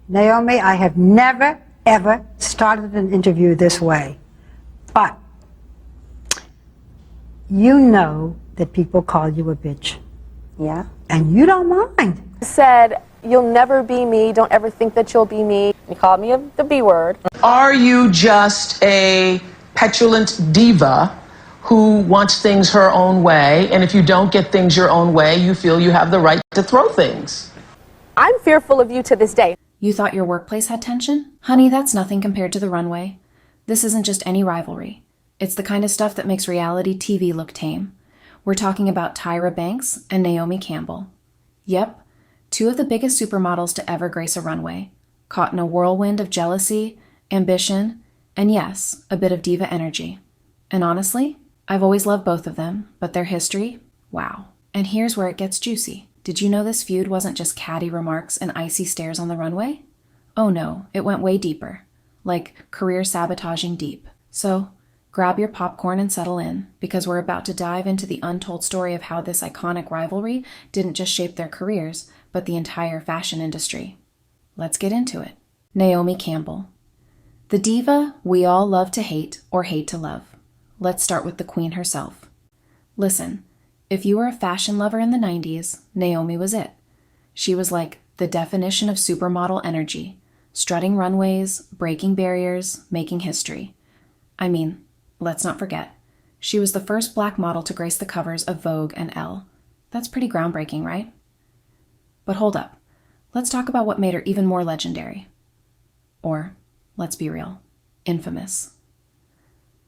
Naomi, I have never, ever started an interview this way. But you know that people call you a bitch. Yeah. And you don't mind. Said, you'll never be me, don't ever think that you'll be me. You called me the B word. Are you just a petulant diva who wants things her own way, and if you don't get things your own way, you feel you have the right to throw things? I'm fearful of you to this day. You thought your workplace had tension? Honey, that's nothing compared to the runway. This isn't just any rivalry. It's the kind of stuff that makes reality TV look tame. We're talking about Tyra Banks and Naomi Campbell. Yep, two of the biggest supermodels to ever grace a runway, caught in a whirlwind of jealousy, ambition, and yes, a bit of diva energy. And honestly, I've always loved both of them, but their history, wow. And here's where it gets juicy. Did you know this feud wasn't just catty remarks and icy stares on the runway? Oh no, it went way deeper. Like career sabotaging deep. So, grab your popcorn and settle in, because we're about to dive into the untold story of how this iconic rivalry didn't just shape their careers, but the entire fashion industry. Let's get into it. Naomi Campbell. The diva we all love to hate or hate to love. Let's start with the queen herself. Listen, if you were a fashion lover in the 90s, Naomi was it. She was like the definition of supermodel energy, strutting runways, breaking barriers, making history. I mean, let's not forget, she was the first black model to grace the covers of Vogue and Elle. That's pretty groundbreaking, right? But hold up, let's talk about what made her even more legendary. Or, let's be real, infamous.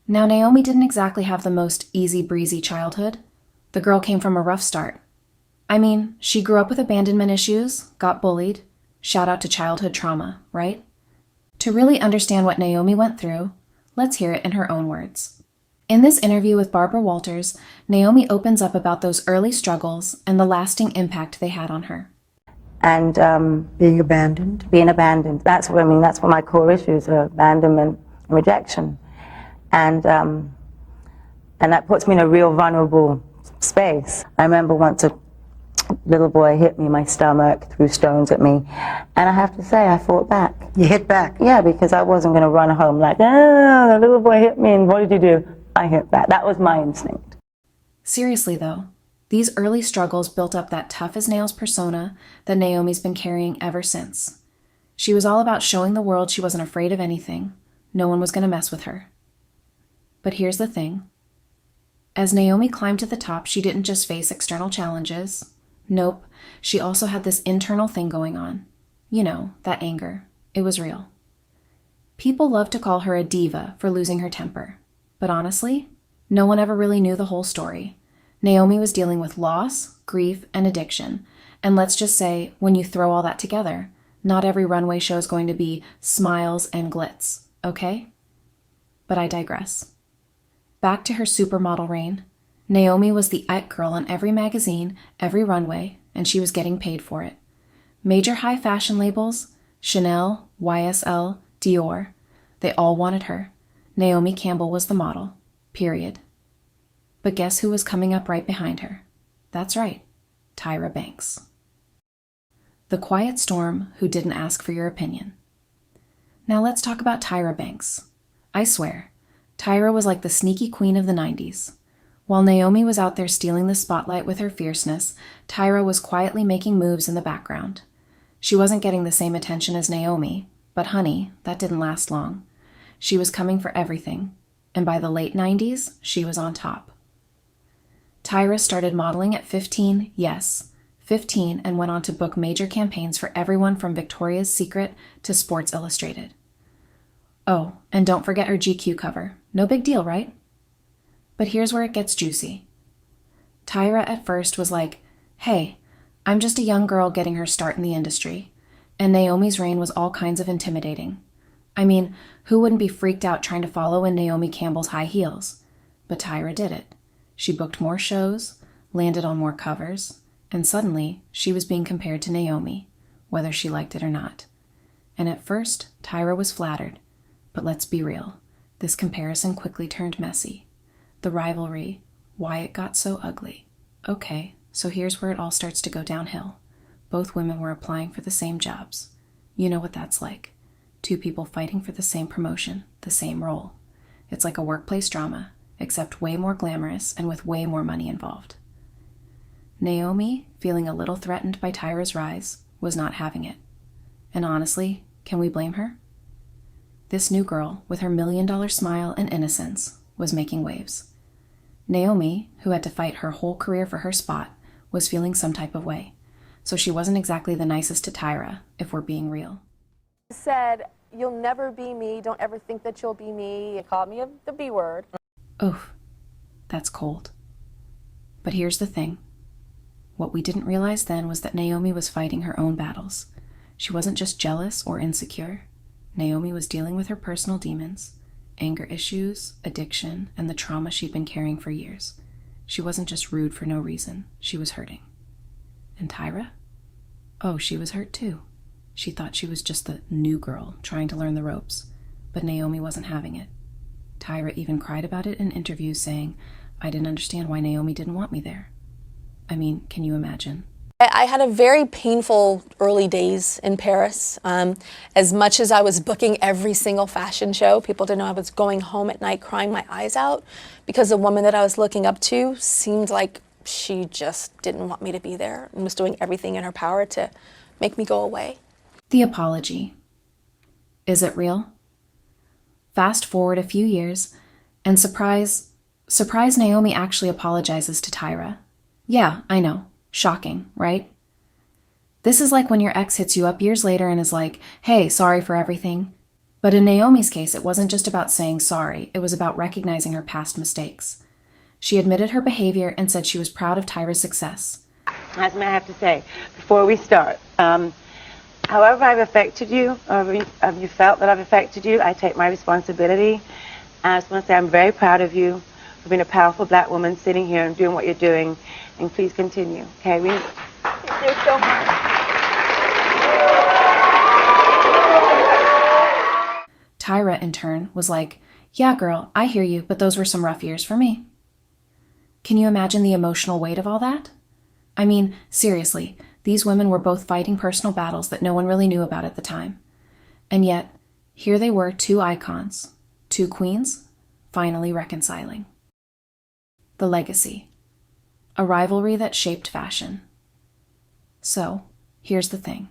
Now, Naomi didn't exactly have the most easy-breezy childhood. The girl came from a rough start. I mean, she grew up with abandonment issues, got bullied. Shout out to childhood trauma, right? To really understand what Naomi went through, let's hear it in her own words. In this interview with Barbara Walters, Naomi opens up about those early struggles and the lasting impact they had on her. And Being abandoned. being abandoned. That's what that's what my core issues are: abandonment and rejection. And that puts me in a real vulnerable space. I remember once a little boy hit me in my stomach, threw stones at me, and I have to say I fought back. You hit back. Yeah, because I wasn't going to run home like, oh, the little boy hit me, and what did you do? I hit back. That was my instinct. Seriously though, these early struggles built up that tough-as-nails persona that Naomi's been carrying ever since. She was all about showing the world she wasn't afraid of anything. No one was going to mess with her. But here's the thing. As Naomi climbed to the top, she didn't just face external challenges. Nope, she also had this internal thing going on. You know, that anger. It was real. People love to call her a diva for losing her temper. But honestly, no one ever really knew the whole story. Naomi was dealing with loss, grief, and addiction. And let's just say, when you throw all that together, not every runway show is going to be smiles and glitz, okay? But I digress. Back to her supermodel reign. Naomi was the it girl on every magazine, every runway, and she was getting paid for it. Major high fashion labels, Chanel, YSL, Dior, they all wanted her. Naomi Campbell was the model, period. But guess who was coming up right behind her? That's right, Tyra Banks. The quiet storm who didn't ask for your opinion. Now let's talk about Tyra Banks. I swear, Tyra was like the sneaky queen of the 90s. While Naomi was out there stealing the spotlight with her fierceness, Tyra was quietly making moves in the background. She wasn't getting the same attention as Naomi, but honey, that didn't last long. She was coming for everything, and by the late 90s, she was on top. Tyra started modeling at 15, yes, 15, and went on to book major campaigns for everyone from Victoria's Secret to Sports Illustrated. Oh, and don't forget her GQ cover. No big deal, right? But here's where it gets juicy. Tyra at first was like, hey, I'm just a young girl getting her start in the industry. And Naomi's reign was all kinds of intimidating. I mean, who wouldn't be freaked out trying to follow in Naomi Campbell's high heels? But Tyra did it. She booked more shows, landed on more covers, and suddenly she was being compared to Naomi, whether she liked it or not. And at first, Tyra was flattered. But let's be real, this comparison quickly turned messy. The rivalry, why it got so ugly. Okay, so here's where it all starts to go downhill. Both women were applying for the same jobs. You know what that's like. Two people fighting for the same promotion, the same role. It's like a workplace drama, except way more glamorous and with way more money involved. Naomi, feeling a little threatened by Tyra's rise, was not having it. And honestly, can we blame her? This new girl, with her $1 million smile and innocence, was making waves. Naomi, who had to fight her whole career for her spot, was feeling some type of way. So she wasn't exactly the nicest to Tyra, if we're being real. Said, "You'll never be me. Don't ever think that you'll be me." He called me the B word. Oof, that's cold. But here's the thing. What we didn't realize then was that Naomi was fighting her own battles. She wasn't just jealous or insecure. Naomi was dealing with her personal demons, anger issues, addiction, and the trauma she'd been carrying for years. She wasn't just rude for no reason. She was hurting. And Tyra? Oh, she was hurt too. She thought she was just the new girl trying to learn the ropes, but Naomi wasn't having it. Tyra even cried about it in interviews, saying, "I didn't understand why Naomi didn't want me there." I mean, can you imagine? I had a very painful early days in Paris. As much as I was booking every single fashion show, people didn't know I was going home at night crying my eyes out because the woman that I was looking up to seemed like she just didn't want me to be there and was doing everything in her power to make me go away. The apology. Is it real? Fast forward a few years, and surprise, Naomi actually apologizes to Tyra. Yeah, I know. Shocking, right? This is like when your ex hits you up years later and is like, "Hey, sorry for everything." But in Naomi's case, it wasn't just about saying sorry, it was about recognizing her past mistakes. She admitted her behavior and said she was proud of Tyra's success. That's what I have to say before we start. However I've affected you, or you felt that I've affected you, I take my responsibility. I just want to say I'm very proud of you for being a powerful black woman sitting here and doing what you're doing. And please continue. Okay, thank you so much. Tyra, in turn, was like, "Yeah, girl, I hear you, but those were some rough years for me." Can you imagine the emotional weight of all that? I mean, seriously, these women were both fighting personal battles that no one really knew about at the time. And yet, here they were, two icons, two queens, finally reconciling. The legacy. A rivalry that shaped fashion. So, here's the thing.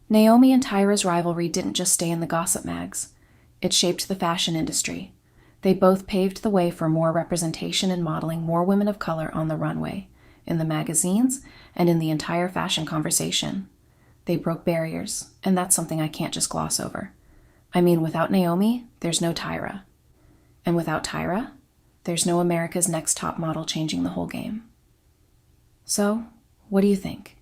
Naomi and Tyra's rivalry didn't just stay in the gossip mags. It shaped the fashion industry. They both paved the way for more representation in modeling, more women of color on the runway, in the magazines, and in the entire fashion conversation. They broke barriers, and that's something I can't just gloss over. I mean, without Naomi, there's no Tyra. And without Tyra, there's no America's Next Top Model changing the whole game. So, what do you think?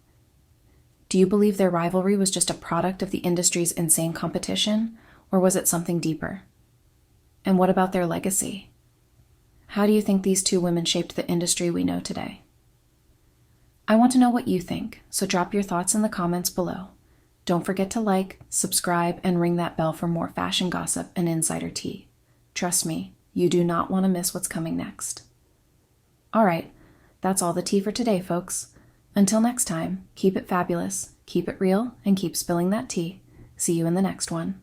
Do you believe their rivalry was just a product of the industry's insane competition, or was it something deeper? And what about their legacy? How do you think these two women shaped the industry we know today? I want to know what you think, so drop your thoughts in the comments below. Don't forget to like, subscribe, and ring that bell for more fashion gossip and insider tea. Trust me, you do not want to miss what's coming next. All right, that's all the tea for today, folks. Until next time, keep it fabulous, keep it real, and keep spilling that tea. See you in the next one.